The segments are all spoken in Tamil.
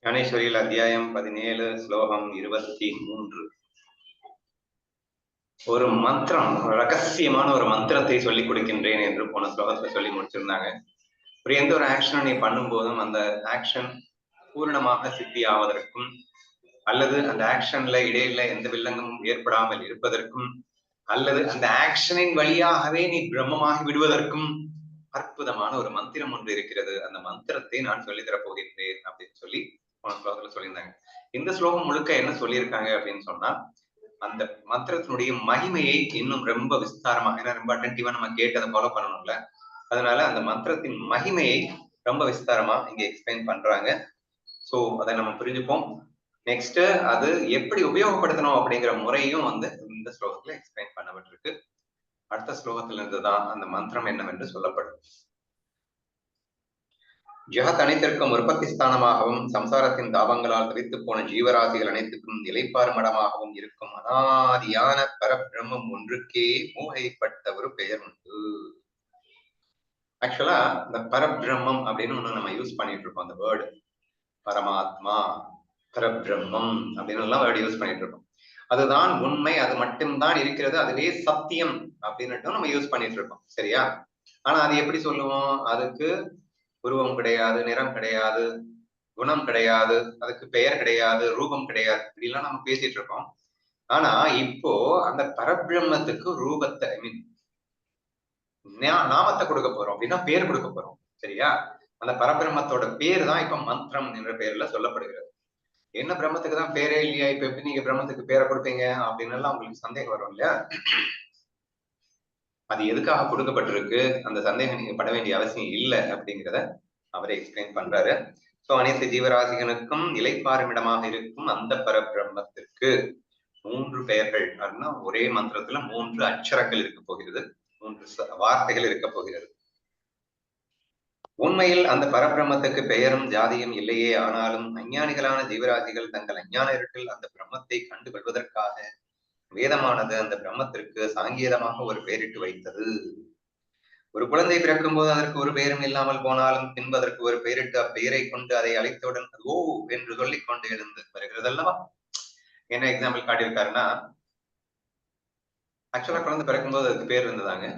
ஞானேஸ்வரியில் அத்தியாயம் 17 ஸ்லோகம் 23. ஒரு மந்திரம், ரகசியமான ஒரு மந்திரத்தை சொல்லிக் கொடுக்கின்றேன் என்று போன ஸ்லோகத்துல சொல்லி முடிச்சிருந்தாங்க. எந்த ஒரு ஆக்ஷனை நீ பண்ணும் போதும் அந்த ஆக்ஷன் பூரணமாக சித்தி ஆவதற்கும் அல்லது அந்த ஆக்ஷன்ல இடையில எந்த வில்லங்கமும் ஏற்படாமல் இருப்பதற்கும் அல்லது அந்த ஆக்ஷனின் வழியாகவே நீ பிரம்மமாகி விடுவதற்கும் அற்புதமான ஒரு மந்திரம் ஒன்று இருக்கிறது. அந்த மந்திரத்தை நான் சொல்லித்தரப் போகின்றேன் அப்படின்னு சொல்லி போன ஸ்லோகத்துல சொல்லியிருந்தாங்க. இந்த ஸ்லோகம் முழுக்க என்ன சொல்லியிருக்காங்க அப்படின்னு சொன்னா, அந்த மந்திரத்தினுடைய மகிமையை இன்னும் ரொம்ப விஸ்தாரமாக, ஏன்னா ரொம்ப அட்டென்டிவா நம்ம கேட்டு அதை ஃபாலோ பண்ணணும்ல, அதனால அந்த மந்திரத்தின் மகிமையை ரொம்ப விஸ்தாரமா இங்க எக்ஸ்பிளைன் பண்றாங்க. சோ அதை நம்ம புரிஞ்சுப்போம். நெக்ஸ்ட் அது எப்படி உபயோகப்படுத்தணும் அப்படிங்கிற முறையும் வந்து இந்த ஸ்லோகத்துல எக்ஸ்பிளைன் பண்ணப்பட்டிருக்கு. அடுத்த ஸ்லோகத்துல இருந்துதான் அந்த மந்திரம் என்னவென்று சொல்லப்படும். ஜெகத் அனைத்திற்கும் உற்பத்தி ஸ்தானமாகவும் சம்சாரத்தின் தாபங்களால் தவித்து போன ஜீவராசிகள் அனைத்துக்கும் நிலைப்பாறு மடமாகவும் இருக்கும் அனாதியான பரபிரம்மம் ஒன்றுக்கே மூகைப்பட்ட ஒரு பெயர் உண்டு. ஆக்சுவலா இந்த பரபிரம்மம் அப்படின்னு ஒண்ணு நம்ம யூஸ் பண்ணிட்டு இருக்கோம். அந்த வேர்டு பரமாத்மா, பரபிரம்மம் அப்படின்னு எல்லாம் வேர்டு யூஸ் பண்ணிட்டு இருக்கோம். அதுதான் உண்மை, அது மட்டும்தான் இருக்கிறது, அதுவே சத்தியம் அப்படின்னுட்டு நம்ம யூஸ் பண்ணிட்டு இருக்கோம். சரியா? ஆனா அது எப்படி சொல்லுவோம்? அதுக்கு உருவம் கிடையாது, நிறம் கிடையாது, குணம் கிடையாது, அதுக்கு பெயர் கிடையாது, ரூபம் கிடையாது, இப்படிலாம் நம்ம பேசிட்டு இருக்கோம். ஆனா இப்போ அந்த பரபிரம்மத்துக்கு ரூபத்தை, ஐ மீன் நாமத்தை கொடுக்க போறோம், அப்படின்னா பேர் கொடுக்க போறோம். சரியா? அந்த பரபிரம்மத்தோட பேர் தான் இப்ப மந்திரம் என்ற பெயர்ல சொல்லப்படுகிறது. என்ன பிரம்மத்துக்கு தான் பேரே இல்லையா, இப்ப எப்படி நீங்க பிரம்மத்துக்கு பேரை கொடுப்பீங்க அப்படின்னு எல்லாம் உங்களுக்கு சந்தேகம் வரும் இல்லையா? அது எதுக்காக கொடுக்கப்பட்டிருக்கு, அந்த சந்தேகம் நீங்க பட வேண்டிய அவசியம் இல்லை அப்படிங்கிறத அவரை எக்ஸ்பிளைன் பண்றாரு. சோ அனைத்து ஜீவராசிகளுக்கும் இலைப்பாறுமிடமாக இருக்கும் அந்த பரபிரம்மத்திற்கு 3 பெயர்கள் அப்படின்னா ஒரே மந்திரத்துல 3 அட்சரங்கள் இருக்க போகிறது, 3 வார்த்தைகள் இருக்க போகிறது. உண்மையில் அந்த பரபிரம்மத்துக்கு பெயரும் ஜாதியும் இல்லையே. ஆனாலும் அஞ்ஞானிகளான ஜீவராசிகள் தங்கள் அஞ்ஞான இருட்டில் அந்த பிரம்மத்தை கண்டு கொள்வதற்காக வேதமானது அந்த பிரம்மத்திற்கு சாங்கேதமாக ஒரு பெயரிட்டு வைத்தது. ஒரு குழந்தை பிறக்கும் போது அதற்கு ஒரு பெயரும் இல்லாமல் போனாலும் பின்பு அதற்கு ஒரு பெயரிட்டு அப்பெயரை கொண்டு அதை அழைத்தவுடன் ஓ என்று சொல்லிக் கொண்டு எழுந்து வருகிறது அல்லவா? என்ன எக்ஸாம்பிள் காட்டியிருக்காருன்னா, ஆக்சுவலா குழந்தை பிறக்கும் போது அதுக்கு பேர் இருந்ததாங்க.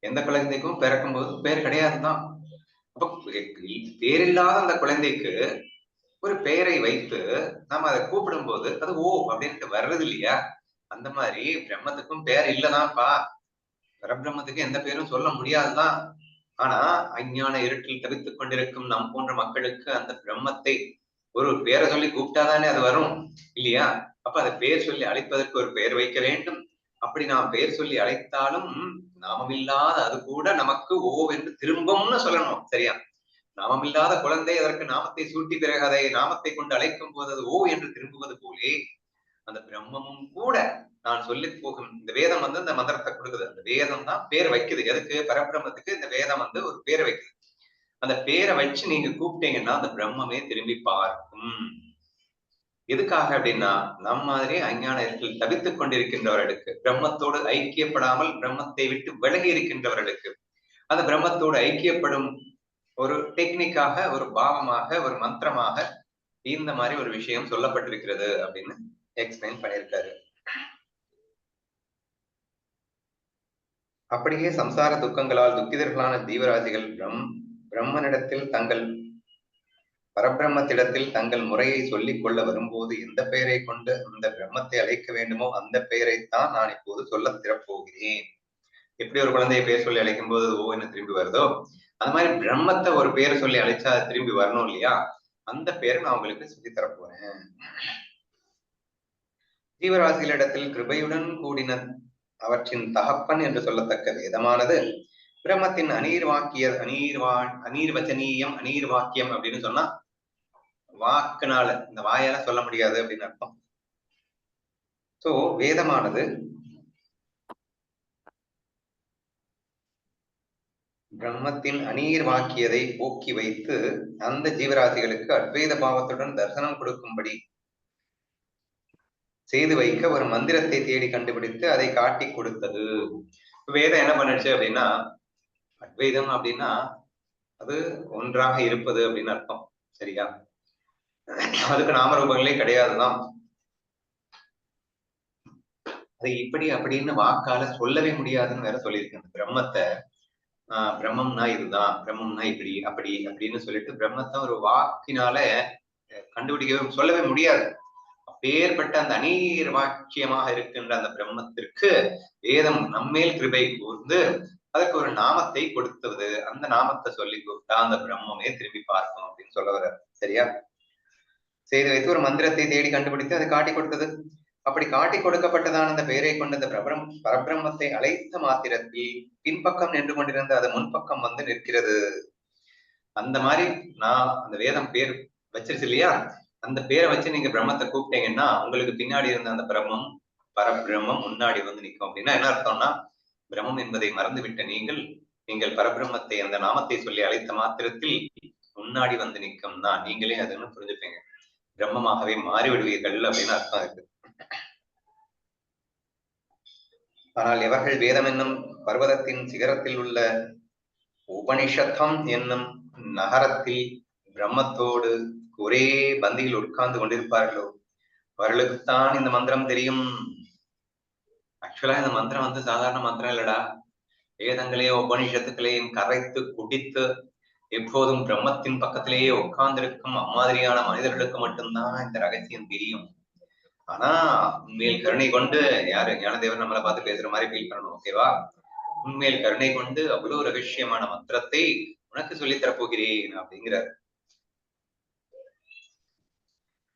எந்த குழந்தைக்கும் பிறக்கும் போது பேர் கிடையாதுதான். அப்ப பேரில்லாத அந்த குழந்தைக்கு ஒரு பெயரை வைத்து நாம அதை கூப்பிடும் போது அது ஓ அப்படின்ட்டு வர்றது இல்லையா? அந்த மாதிரி பிரம்மத்துக்கும் பேர் இல்லதான்ப்பா. பரபிரம்மத்துக்கு எந்த பேரும் சொல்ல முடியாதுதான். ஆனா அஞ்ஞான இருட்டில் தவித்துக் கொண்டிருக்கும் நம் போன்ற மக்களுக்கு அந்த பிரம்மத்தை ஒரு பேரை சொல்லி கூப்பிட்டாதானே அது வரும் இல்லையா? அப்ப அதை பேர் சொல்லி அழைப்பதற்கு ஒரு பெயர் வைக்க வேண்டும். அப்படி நாம் பெயர் சொல்லி அழைத்தாலும் நாமமில்லாத அது கூட நமக்கு ஓ என்று திரும்பும்னு சொல்லணும். சரியா? நாமமில்லாத குழந்தை அதற்கு நாமத்தை சூட்டி பிறகு அதை நாமத்தை கொண்டு அழைக்கும் போது அது ஓ என்று திரும்புவது போலே அந்த பிரம்மமும் கூட நான் சொல்லி போகும் இந்த வேதம் வந்து இந்த மந்திரத்தை கொடுக்குது. அந்த வேதம் தான் பேர் வைக்குது. எதுக்கு? பரபிரம்மத்துக்கு இந்த வேதம் வந்து ஒரு பேரை வைக்குது. அந்த பேரை வச்சு நீங்க கூப்பிட்டீங்கன்னா அந்த பிரம்மமே திரும்பி பார்க்கும். எதுக்காக அப்படின்னா, நம் மாதிரி அஞ்ஞான இருட்டில் தவித்துக் கொண்டிருக்கின்றவர்களுக்கு, பிரம்மத்தோடு ஐக்கியப்படாமல் பிரம்மத்தை விட்டு விலகி இருக்கின்றவர்களுக்கு அந்த பிரம்மத்தோடு ஐக்கியப்படும் ஒரு டெக்னிக்காக, ஒரு பாவமாக, ஒரு மந்திரமாக இந்த மாதிரி ஒரு விஷயம் சொல்லப்பட்டிருக்கிறது அப்படின்னு எக்ஸ்பிளைன் பண்ணியிருக்காரு. அப்படியே சம்சார துக்கங்களால் துக்கிதர்களான ஜீவராசிகள் பிரம்மனிடத்தில் தங்கள் பரபிரம்மத்திடத்தில் தங்கள் முறையை சொல்லிக் கொள்ள வரும்போது எந்த பெயரை கொண்டு அந்த பிரம்மத்தை அழைக்க வேண்டுமோ அந்த பெயரைத்தான் நான் இப்போது சொல்ல திறப்போகிறேன். எப்படி ஒரு குழந்தைய பெயர் சொல்லி அழைக்கும் போது ஓ என்ன திரும்பி வருதோ, அந்த மாதிரி பிரம்மத்தை ஒரு பெயரை சொல்லி அழைச்சா அது திரும்பி வரணும் இல்லையா? அந்த பெயரை நான் உங்களுக்கு சொல்லி தரப்போறேன். ஜீவராசிகளிடத்தில் கிருபையுடன் கூடின அவற்றின் தகப்பன் என்று சொல்லத்தக்க வேதமானது பிரம்மத்தின் அநீர்வச்சனீயம், அநீர் வாக்கியம் அப்படின்னு சொன்னா வாக்குனால, இந்த வாயால சொல்ல முடியாது அப்படின்னு அர்த்தம். சோ வேதமானது பிரம்மத்தின் அநீர் வாக்கியதை போக்கி வைத்து அந்த ஜீவராசிகளுக்கு அத்வைத பாவத்துடன் தரிசனம் கொடுக்கும்படி செய்து வைக்க ஒரு மந்திரத்தை தேடி கண்டுபிடித்து அதை காட்டி கொடுத்தது. வேதம் என்ன பண்ணுச்சு அப்படின்னா, அத்வைதம் அப்படின்னா அது ஒன்றாக இருப்பது அப்படின்னு அர்த்தம். சரியா? அதுக்கு நாமரூபங்களே கிடையாதுதான். அது இப்படி அப்படின்னு வாக்கால சொல்லவே முடியாதுன்னு வேற சொல்லியிருக்கேன். பிரம்மத்தை பிரம்மம்னா இதுதான், பிரம்மம்னா இப்படி அப்படி அப்படின்னு சொல்லிட்டு பிரம்மத்தை ஒரு வாக்கினால கண்டுபிடிக்கவே சொல்லவே முடியாது. அப்பேற்பட்ட அந்த அநீர் வாக்கியமாக இருக்கின்ற அந்த பிரம்மத்திற்கு வேதம் நம்மேல் கிருபை கூர்ந்து அதற்கு ஒரு நாமத்தை கொடுத்தது. அந்த நாமத்தை சொல்லி கொடுத்தா அந்த பிரம்மமே திரும்பி பார்க்கணும் அப்படின்னு சொல்ல வர. சரியா? செய்து வைத்து ஒரு மந்திரத்தை தேடி கண்டுபிடித்து அதை காட்டி கொடுத்தது. அப்படி காட்டி கொடுக்கப்பட்டதான அந்த பெயரை கொண்ட அந்த பரபிரம்மத்தை அழைத்த மாத்திரத்தில் பின்பக்கம் நின்று கொண்டிருந்த அது முன்பக்கம் வந்து நிற்கிறது. அந்த மாதிரி நான் அந்த வேதம் பேர் வச்சிருச்சு இல்லையா, அந்த பேரை வச்சு நீங்க பிரம்மத்தை கூப்பிட்டீங்கன்னா உங்களுக்கு பின்னாடி இருந்த அந்த பிரம்மம் பரபிரம்மம் முன்னாடி வந்து நிற்கும். அப்படின்னா என்ன அர்த்தம்னா, பிரம்மம் என்பதை மறந்துவிட்ட நீங்கள் பரபிரம்மத்தை அந்த நாமத்தை சொல்லி அழைத்த மாத்திரத்தில் முன்னாடி வந்து நிற்கும் தான், நீங்களே அதுன்னு புரிஞ்சுப்பீங்க, பிரம்மமாகவே மாறிவிடுவீர்கள் அப்படின்னு அர்த்தம் இருக்கு. ஆனால் எவர்கள் வேதம் என்னும் பர்வதத்தின் சிகரத்தில் உள்ள உபனிஷத்தம் என்னும் நகரத்தில் பிரம்மத்தோடு ஒரே பந்தியில் உட்கார்ந்து கொண்டிருப்பார்களோ அவர்களுக்குத்தான் இந்த மந்திரம் தெரியும். ஆக்சுவலா இந்த மந்திரம் வந்து சாதாரண மந்திரம் இல்லடா. வேதங்களையும் உபனிஷத்துக்களையும் கரைத்து குடித்து எப்போதும் பிரம்மத்தின் பக்கத்திலேயே உட்கார்ந்திருக்கும் அம்மாதிரியான மனிதர்களுக்கு மட்டும்தான் இந்த ரகசியம் தெரியும். ஆனா உண்மையில் கருணை கொண்டு யாரு ஞானதேவர் நம்மளை பார்த்து பேசுற மாதிரி ஃபீல் பண்ணணும். ஓகேவா? உண்மையில் கருணை கொண்டு அவ்வளவு ரகசியமான மந்திரத்தை உனக்கு சொல்லித் தரப்போகிறேன் அப்படிங்கிறார்.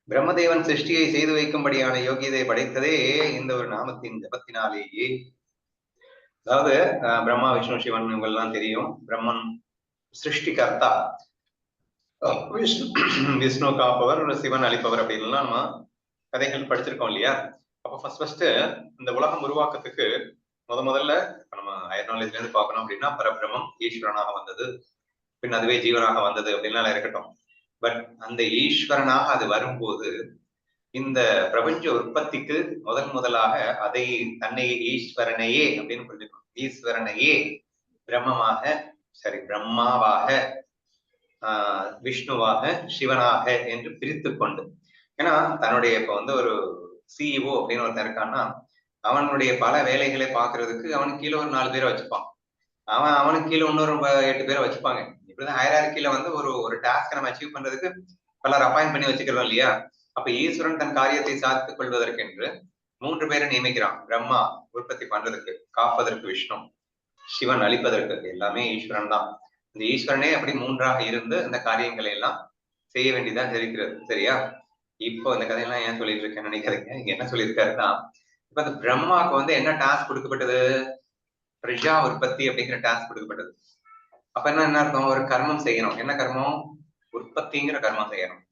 பிரம்மதேவன் சிருஷ்டியை செய்து வைக்கும்படியான யோகியதை படைத்ததே இந்த ஒரு நாமத்தின் ஜபத்தினாலேயே. அதாவது பிரம்மா விஷ்ணு சிவன் இவங்கெல்லாம் தெரியும். பிரம்மன் சிருஷ்டிகர்த்தா, விஷ்ணு காப்பவர், சிவன் அளிப்பவர் அப்படின்லாம் நம்ம கதைகள் படிச்சிருக்கோம் இல்லையா? அப்ப ஃபர்ஸ்ட் இந்த உலகம் உருவாக்கத்துக்கு முதல்ல நம்ம ஹையர் நாலேஜ்ல இருந்து பார்க்கணும் அப்படின்னா பரபிரமம் ஈஸ்வரனாக வந்தது, பின் அதுவே ஜீவனாக வந்தது அப்படின்லாம் இருக்கட்டும். பட் அந்த ஈஸ்வரனாக அது வரும்போது இந்த பிரபஞ்ச உற்பத்திக்கு முதலாக அதை தன்னை ஈஸ்வரனையே அப்படின்னு புரிஞ்சுக்கணும். ஈஸ்வரனையே பிரம்மமாக பிரம்மாவாக விஷ்ணுவாக சிவனாக என்று பிரித்து கொண்டு, ஏன்னா தன்னுடைய இப்ப வந்து ஒரு சிஇஓ அப்படின்னு ஒருத்தன் இருக்கான்னா அவனுடைய பல வேலைகளை பாக்குறதுக்கு அவனுக்கு கீழே ஒரு 4 பேரை வச்சுப்பான். அவனுக்கு கீழே இன்னொரு 8 பேரை வச்சுப்பாங்க. இப்படிதான் ஹைரார்க்கில வந்து ஒரு டாஸ்க் நம்ம அச்சீவ் பண்றதுக்கு பலர் அப்பாயிண்ட் பண்ணி வச்சுக்கிறோம் இல்லையா? அப்ப ஈஸ்வரன் தன் காரியத்தை சாதித்துக் கொள்வதற்கென்று 3 பேரை நியமிக்கிறான். பிரம்மா உற்பத்தி பண்றதுக்கு, காப்பதற்கு விஷ்ணு, சிவன் அழிப்பதற்கு, எல்லாமே ஈஸ்வரன் தான். இந்த ஈஸ்வரனே அப்படி 3ஆக இருந்து அந்த காரியங்களை எல்லாம் செய்ய வேண்டியதான் இருக்கிறது. சரியா? இப்போ இந்த கதையெல்லாம் ஏன் சொல்லிட்டு இருக்கேன்னு நினைக்கிறீங்க? இங்க என்ன சொல்லியிருக்காருன்னா, இப்ப அந்த பிரம்மாவுக்கு வந்து என்ன டாஸ்க் கொடுக்கப்பட்டது? பிரஜா உற்பத்தி அப்படிங்கிற டாஸ்க் கொடுக்கப்பட்டது. அப்ப என்ன அர்த்தம்? ஒரு கர்மம் செய்யணும். என்ன கர்மம்? உற்பத்திங்கிற கர்மம் செய்யணும்.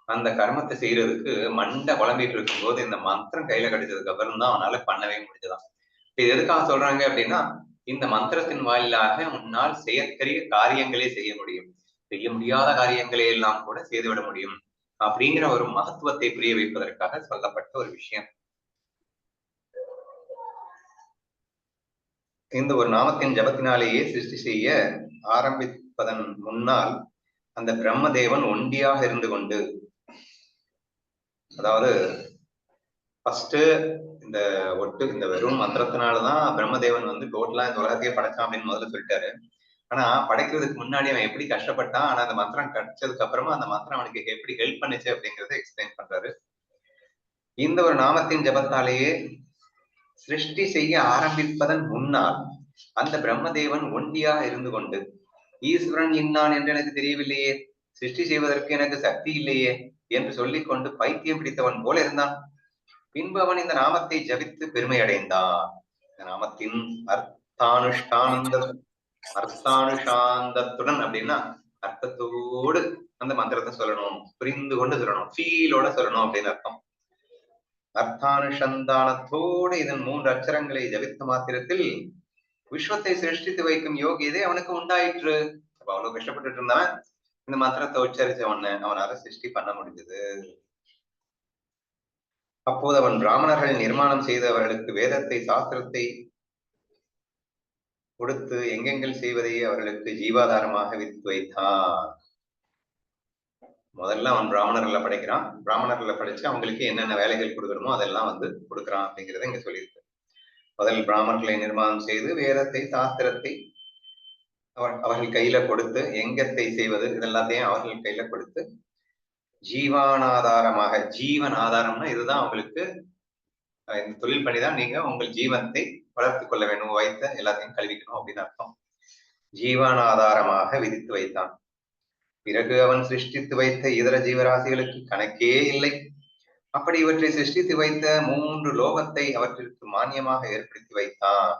அந்த கர்மத்தை செய்யறதுக்கு மண்டை குழம்பிட்டு இருக்கும் போது இந்த மந்திரம் கையில கிடைச்சதுக்கு அப்புறம் தான் அவனால பண்ணவே முடிஞ்சதான். இது எதுக்காக சொல்றாங்க அப்படின்னா, இந்த மந்திரத்தின் வாயிலாக உன்னால் செயற்கரிய காரியங்களே செய்ய முடியும், செய்ய முடியாத காரியங்களை எல்லாம் கூட செய்துவிட முடியும் அப்படிங்கிற ஒரு மகத்துவத்தை புரிய வைப்பதற்காக சொல்லப்பட்ட ஒரு விஷயம். இந்த ஒரு நாமத்தின் ஜபத்தினாலேயே சிருஷ்டி செய்ய ஆரம்பிப்பதன் முன்னால் அந்த பிரம்மதேவன் ஒண்டியாக இருந்து கொண்டு, அதாவது ஃபர்ஸ்ட் இந்த வெறும் மந்திரத்தினாலதான் பிரம்மதேவன் வந்து டோட்டலா இந்த உலகத்தையே படைச்சான் அப்படின்னு முதல்ல சொல்லிட்டாரு. ஆனா படைக்கிறதுக்கு முன்னாடி அவன் எப்படி கஷ்டப்பட்டான், ஆனா அந்த மந்திரம் கிடைச்சதுக்கு அப்புறமா அந்த மந்திரம் அவனுக்கு எப்படி ஹெல்ப் பண்ணுச்சு அப்படிங்கறத எக்ஸ்பிளைன் பண்றாரு. இந்த ஒரு நாமத்தின் ஜபத்தாலேயே சிருஷ்டி செய்ய ஆரம்பிப்பதன் முன்னால் அந்த பிரம்மதேவன் ஒண்டியாக இருந்து கொண்டு, ஈஸ்வரன் இன்னான் என்று எனக்கு தெரியவில்லையே, சிருஷ்டி செய்வதற்கு எனக்கு சக்தி இல்லையே என்று சொல்லிக் கொண்டு பைத்தியம் பிடித்தவன் போல இருந்தான். பின்பு அவன் இந்த நாமத்தை ஜபித்து பெருமை அடைந்தான். இந்த நாமத்தின் அர்த்தானுஷாந்தத்துடன் அப்படின்னா அர்த்தத்தோடு அந்த மந்திரத்தை சொல்லணும், புரிந்து கொண்டு சொல்லணும், ஃபீலோட சொல்லணும் அப்படின்னு அர்த்தம். அர்த்தானுசந்தானத்தோடு இதன் 3 அச்சரங்களை ஜபித்த மாத்திரத்தில் விஸ்வத்தை சிருஷ்டித்து வைக்கும் யோகியதை அவனுக்கு உண்டாயிற்று. அப்ப அவ்வளவு கஷ்டப்பட்டுட்டு இருந்தவன் இந்த மந்திரத்தை உச்சரிச்ச உடனே அவனால சிருஷ்டி பண்ண முடிஞ்சது. அப்போது அவன் பிராமணர்கள் நிர்மாணம் செய்து அவர்களுக்கு வேதத்தை சாஸ்திரத்தை கொடுத்து எங்கெங்கள் செய்வதையே அவர்களுக்கு ஜீவாதாரமாக வித்து வைத்தான். முதல்ல அவன் பிராமணர்ல படைக்கிறான். பிராமணர்ல படிச்சு அவங்களுக்கு என்னென்ன வேலைகள் கொடுக்கணுமோ அதெல்லாம் வந்து கொடுக்குறான் அப்படிங்கிறத இங்க சொல்லியிருக்கு. முதல் பிராமணர்களை நிர்மாணம் செய்து வேதத்தை சாஸ்திரத்தை அவர்கள் கையில கொடுத்து எங்கத்தை செய்வது இதெல்லாத்தையும் அவர்கள் கையில கொடுத்து ஜீவானாதாரமாக, ஜீவன் ஆதாரம்னா இதுதான் அவங்களுக்கு இந்த தொழில் பண்ணிதான் நீங்க உங்கள் ஜீவனத்தை வளர்த்துக் கொள்ள வேண்டும், வைத்த எல்லாத்தையும் கல்விக்கணும் அப்படின்னு அர்த்தம். ஜீவனாதாரமாக விதித்து வைத்தான். பிறகு அவன் சிருஷ்டித்து வைத்த இதர ஜீவராசிகளுக்கு கணக்கே இல்லை. அப்படி இவற்றை சிருஷ்டித்து வைத்த 3 லோகத்தை அவற்றிற்கு மானியமாக ஏற்படுத்தி வைத்தான்.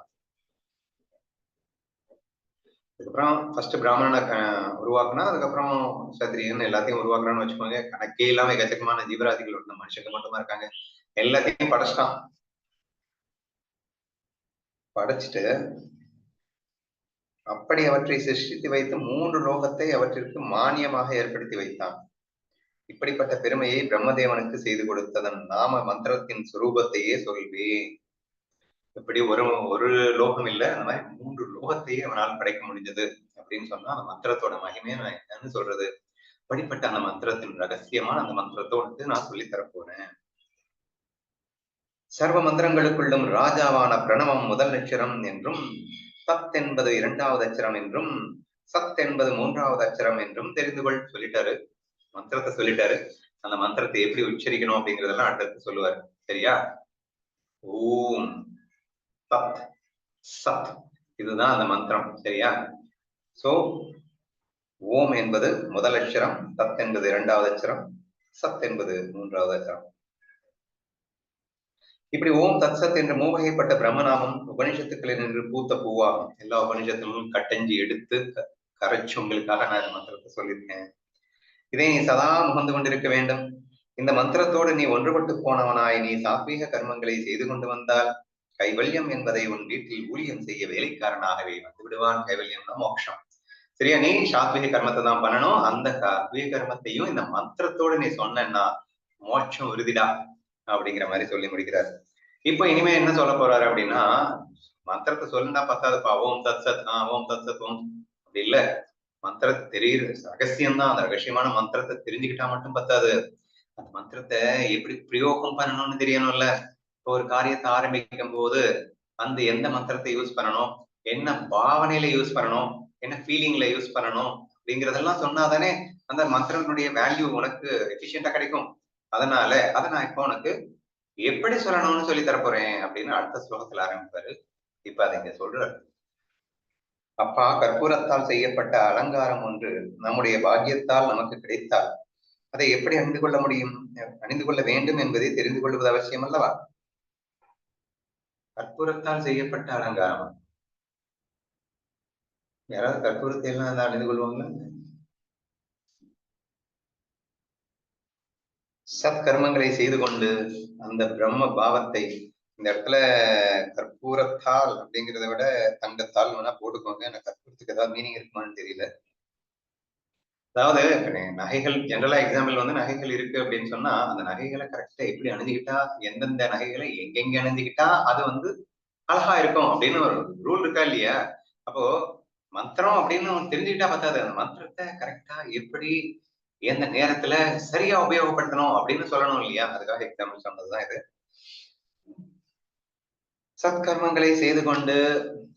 அதுக்கப்புறம் ஃபர்ஸ்ட் பிராமணனை உருவாக்குனா, அதுக்கப்புறம் சத்திரியன் எல்லாத்தையும் உருவாக்குறான்னு வச்சுக்கோங்க. கணக்கே இல்லாம எக்கச்சக்கமான ஜீவராசிகள் இருந்த மனுஷங்க மட்டுமா இருக்காங்க. எல்லாத்தையும் படைச்சிட்டான். படைச்சிட்டு அப்படி அவற்றை சிருஷ்டித்து வைத்து 3 லோகத்தை அவற்றிற்கு மானியமாக ஏற்படுத்தி வைத்தான். இப்படிப்பட்ட பெருமையை பிரம்மதேவனுக்கு செய்து கொடுத்ததன் நாம மந்திரத்தின் சுரூபத்தையே சொல்வேன். இப்படி ஒரு லோகம் இல்ல, அந்த மாதிரி 3 லோகத்தையே அவனால் படைக்க முடிஞ்சது அப்படின்னு சொன்னா அந்த மந்திரத்தோட மகிமையை நான் என்னன்னு சொல்றது. அப்படிப்பட்ட அந்த மந்திரத்தின் ரகசியமான அந்த மந்திரத்தோடு நான் சொல்லி தரப்போறேன். சர்வ மந்திரங்களுக்குள்ளும் ராஜாவான பிரணவம் முதல் அட்சரம் என்றும், சத் என்பது 2வது அட்சரம் என்றும், சத் என்பது 3வது அட்சரம் என்றும் தெரிந்து கொள் சொல்லிட்டாரு. மந்திரத்தை சொல்லிட்டாரு. அந்த மந்திரத்தை எப்படி உச்சரிக்கணும் அப்படிங்கறதெல்லாம் அடுத்தடுத்து சொல்லுவாரு. சரியா? ஓம் சத் சத், இதுதான் அந்த மந்திரம். சரியா? சோ ஓம் என்பது முதல் அட்சரம், சத் என்பது 2வது அட்சரம், சத் என்பது 3வது அட்சரம். இப்படி ஓம் தத் சத் என்ற மூவகைப்பட்ட பிரம்மநாமம் உபனிஷத்துக்களில் நின்று பூத்த பூவாகும். எல்லா உபனிஷத்திலும் கட்டஞ்சி எடுத்து கரைச்சு உங்களுக்காக நான் இந்த மந்திரத்தை சொல்லியிருக்கேன். இதை நீ சதா முகந்து கொண்டிருக்க வேண்டும். இந்த மந்திரத்தோடு நீ ஒன்றுபட்டு போனவனாய் நீ சாத்வீக கர்மங்களை செய்து கொண்டு வந்தால் கைவல்யம் என்பதை உன் வீட்டில் ஊழியம் செய்ய வேலைக்காரனாகவே வந்து விடுவான். கைவல்யம்னா மோட்சம். சரியா? நீ சாத்வீக கர்மத்தை தான் பண்ணணும். அந்த சாத்வீக கர்மத்தையும் இந்த மந்திரத்தோடு நீ சொன்னா மோட்சம் உறுதிடா அப்படிங்கிற மாதிரி சொல்லி முடிக்கிறார். இப்போ இனிமே என்ன சொல்ல போறாரு அப்படின்னா, மந்திரத்தை சொல்லுனா பத்தாதுப்பா. ஓம் தத் சத், ஓம் தத் சத் ஓம் அப்படி இல்ல. மந்திரத்தை தெரியுது ரகசியம்தான். அந்த ரகசியமான மந்திரத்தை தெரிஞ்சுக்கிட்டா மட்டும் பத்தாது. அந்த மந்திரத்தை எப்படி பிரயோகம் பண்ணணும்னு தெரியணும்ல. இப்போ ஒரு காரியத்தை ஆரம்பிக்கும் போது அந்த எந்த மந்திரத்தை யூஸ் பண்ணணும், என்ன பாவனையில யூஸ் பண்ணணும், என்ன ஃபீலிங்ல யூஸ் பண்ணணும் அப்படிங்கறதெல்லாம் சொன்னாதானே அந்த மந்திரத்தினுடைய வேல்யூ உனக்கு எஃபிஷியண்டா கிடைக்கும். அதனால அதை நான் இப்போ உனக்கு எப்படி சொல்லணும்னு சொல்லி தரப்போறேன் அப்படின்னு அடுத்த ஸ்லோகத்துல ஆரம்பிப்பாரு. இப்ப அதை இங்க சொல்றாரு. அப்பா, கற்பூரத்தால் செய்யப்பட்ட அலங்காரம் ஒன்று நம்முடைய பாக்கியத்தால் நமக்கு கிடைத்தால் அதை எப்படி அணிந்து கொள்ள முடியும், அணிந்து கொள்ள வேண்டும் என்பதை தெரிந்து கொள்வது அவசியம் அல்லவா? கற்பூரத்தால் செய்யப்பட்ட அலங்காரம், யாராவது கற்பூரத்தை எல்லாம் அதை அணிந்து கொள்வாங்களா? சத்கர்மங்களை செய்து கொண்டு அந்த பிரம்ம பாவத்தை, இந்த இடத்துல கற்பூரத்தால் அப்படிங்கிறத விட தங்கத்தால் வேணா போட்டுக்கோங்க. எனக்கு கற்பூரத்துக்கு ஏதாவது மீனிங் இருக்குமான்னு தெரியல. அதாவது நகைகள் ஜெனரலா எக்ஸாம்பிள் வந்து நகைகள் இருக்கு அப்படின்னு சொன்னா அந்த நகைகளை கரெக்டா எப்படி அணிஞ்சுக்கிட்டா, எந்தெந்த நகைகளை எங்கெங்க அணிஞ்சுக்கிட்டா அது வந்து அழகா இருக்கும் அப்படின்னு ஒரு ரூல் இருக்கா இல்லையா? அப்போ மந்திரம் அப்படின்னு தெரிஞ்சுக்கிட்டா பத்தாது. அந்த மந்திரத்தை கரெக்டா எப்படி எந்த நேரத்துல சரியா உபயோகப்படுத்தணும் அப்படின்னு சொல்லணும் இல்லையா? அதுக்காக எக்ஸாம்பிள் சொன்னதுதான் இது. சத்கர்மங்களை செய்து கொண்டு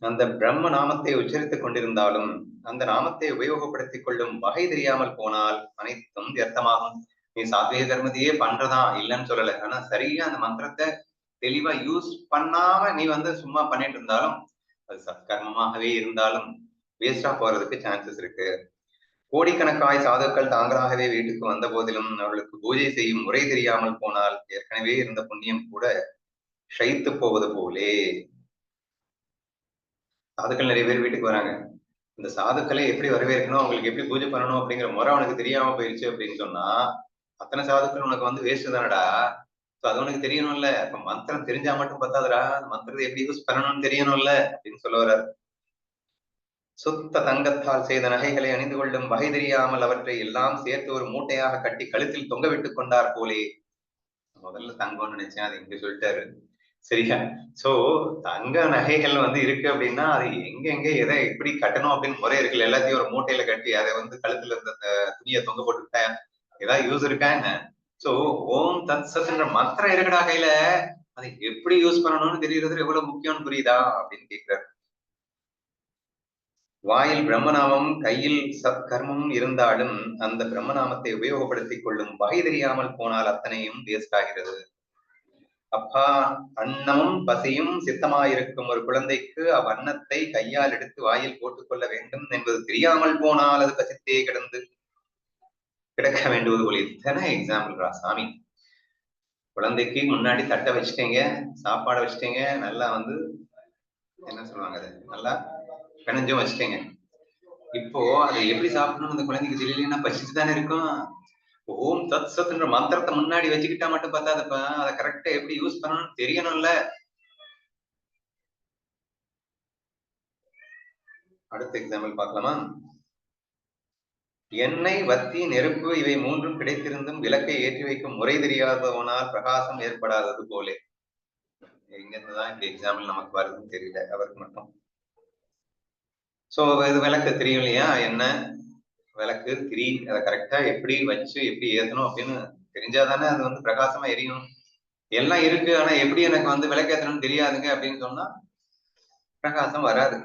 அந்த பிரம்ம நாமத்தை உச்சரித்துக் கொண்டிருந்தாலும் அந்த நாமத்தை உபயோகப்படுத்திக் கொள்ளும் வகை தெரியாமல் போனால் அனைத்தும் வியர்த்தமாகும். நீ சாத்வீக கர்மத்தையே பண்றதா இல்லைன்னு சொல்லல, ஆனா சரியா அந்த மந்திரத்தை தெளிவா யூஸ் பண்ணாம நீ வந்து சும்மா பண்ணிட்டு இருந்தாலும் அது சத்கர்மமாகவே இருந்தாலும் வேஸ்டா போறதுக்கு சான்சஸ் இருக்கு. கோடிக்கணக்காய் சாதுக்கள் தாங்களாகவே வீட்டுக்கு வந்த போதிலும் அவர்களுக்கு பூஜை செய்யும் முறை தெரியாமல் போனால் ஏற்கனவே இருந்த புண்ணியம் கூட ஷயித்து போவது போலே. சாதுக்கள் நிறைய பேர் வீட்டுக்கு வராங்க. இந்த சாதுக்களை எப்படி வரவேற்கணும், அவங்களுக்கு எப்படி பூஜை பண்ணணும் அப்படிங்கிற முறை அவனுக்கு தெரியாம போயிடுச்சு அப்படின்னு சொன்னா அத்தனை சாதுக்கள் உனக்கு வந்து வேஸ்ட் தானடா. அது உனக்கு தெரியணும்ல. இப்ப மந்திரம் தெரிஞ்சா மட்டும் பத்தாதுடா, மந்திரத்தை எப்படி யூஸ் பண்ணணும்னு தெரியணும்ல அப்படின்னு சொல்ல வர்றாரு. சுத்த தங்கத்தால் செய்த நகைகளை அணிந்து கொள்ளும் வகை தெரியாமல் அவற்றை எல்லாம் சேர்த்து ஒரு மூட்டையாக கட்டி கழுத்தில் தொங்க விட்டுக் கொண்டார் போலே. முதல்ல தங்கம்னு நினைச்சேன், அது இங்க சொல்லிட்டாரு. சரியா? சோ தங்க நகைகள் வந்து இருக்கு அப்படின்னா அது எங்க எதை எப்படி கட்டணும் அப்படின்னு முறை இருக்குல்ல. எல்லாத்தையும் ஒரு மூட்டையில கட்டி அதை வந்து கழுத்துல இருந்த துணியை தொங்க போட்டுக்கிட்டேன் ஏதாவது யூஸ் இருக்கா என்ன? சோ ஓம் தத் சத்ன்ற மந்திரம் இருக்குடா கையில, அதை எப்படி யூஸ் பண்ணணும்னு தெரியறது எவ்வளவு முக்கியம்னு புரியுதா அப்படின்னு கேட்கிறார். வாயில் பிரம்மநாமம் கையில் சத்கர்மம் இருந்தாலும் அந்த பிரம்மநாமத்தை உபயோகப்படுத்திக் கொள்ளும் வகை தெரியாமல் போனால் அத்தனையும் வேஸ்ட் ஆகிறது. அப்பா, அன்னமும் பசியும் சித்தமாயிருக்கும் ஒரு குழந்தைக்கு அவ்வன்னத்தை கையால் எடுத்து வாயில் போட்டுக் கொள்ள வேண்டும் என்பது தெரியாமல் போனால் அது பசித்தே கிடந்து கிடக்க வேண்டுவது போல. இத்தனை எக்ஸாம்பிள்ரா சாமி. குழந்தைக்கு முன்னாடி தட்டை வச்சுட்டீங்க, சாப்பாடை வச்சுட்டீங்க, நல்லா வந்து என்ன சொல்லுவாங்க, அது நல்லா பிணைஞ்சும் வச்சுட்டீங்க. இப்போ அதை எப்படி சாப்பிடணும் அந்த குழந்தைக்கு தெரியலன்னா பசிச்சு தானே இருக்கும். ஓம் தத் சத்ன்ற மந்திரத்தை முன்னாடி வச்சுக்கிட்டா மட்டும் பார்த்தாதப்பா, அதை கரெக்டா எப்படி யூஸ் பண்ணணும்னு தெரியணும்ல. அடுத்த எக்ஸாம்பிள் பார்க்கலாமா? எண்ணெய், வத்தி, நெருப்பு இவை மூன்றும் கிடைத்திருந்தும் விளக்கை ஏற்றி வைக்கும் முறை தெரியாதவனால் பிரகாசம் ஏற்படாதது போலே. எங்க இருந்துதான் இப்படி எக்ஸாம்பிள் நமக்கு வருதுன்னு தெரியல அவருக்கு மட்டும். சோ இது விளக்கு தெரியும் இல்லையா, என்ன விளக்கு திரி, அதை கரெக்டா எப்படி வச்சு எப்படி ஏத்தணும் அப்படின்னு தெரிஞ்சாதானே அது வந்து பிரகாசமா எரியும். எல்லாம் இருக்கு ஆனா எப்படி எனக்கு வந்து விளக்கு ஏத்தணும்னு தெரியாதுங்க அப்படின்னு சொன்னா பிரகாசம் வராது.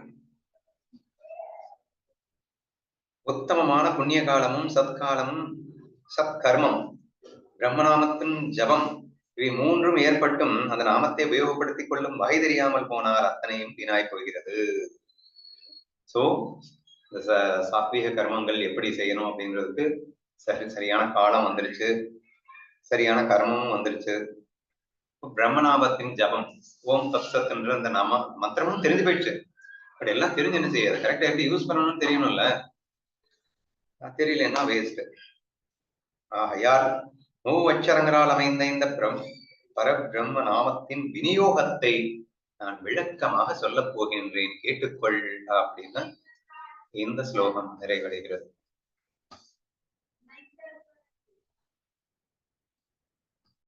உத்தமமான புண்ணிய காலமும் சத்காலமும் சத்கர்மம் பிரம்மநாமத்தின் ஜபம் இவை மூன்றும் ஏற்பட்டும் அந்த நாமத்தை உபயோகப்படுத்திக் கொள்ளும் வகை தெரியாமல் போனால் அத்தனையும் வீணாய் போகிறது. சோ இந்த சாத்வீக கர்மங்கள் எப்படி செய்யணும் அப்படின்றதுக்கு சரியான காலம் வந்துருச்சு, சரியான கர்மமும் வந்துருச்சு. பிரம்மநாமத்தின் ஜபம் ஓம் தப்சத் என்ற அந்த நாம மந்திரமும் தெரிஞ்சு போயிடுச்சு. பட் எல்லாம் தெரிஞ்சு என்ன செய்யாது, கரெக்டா எப்படி யூஸ் பண்ணணும்னு தெரியணும்ல. தெரியலன்னா வேஸ்ட். ஆகையால் மூவச்சரங்களால் அமைந்த இந்த பரபிரம்ம நாமத்தின் விநியோகத்தை நான் விளக்கமாக சொல்ல போகின்றேன், கேட்டுக்கொள் அப்படின்னு இந்த ஸ்லோகம் நிறைவடைகிறது.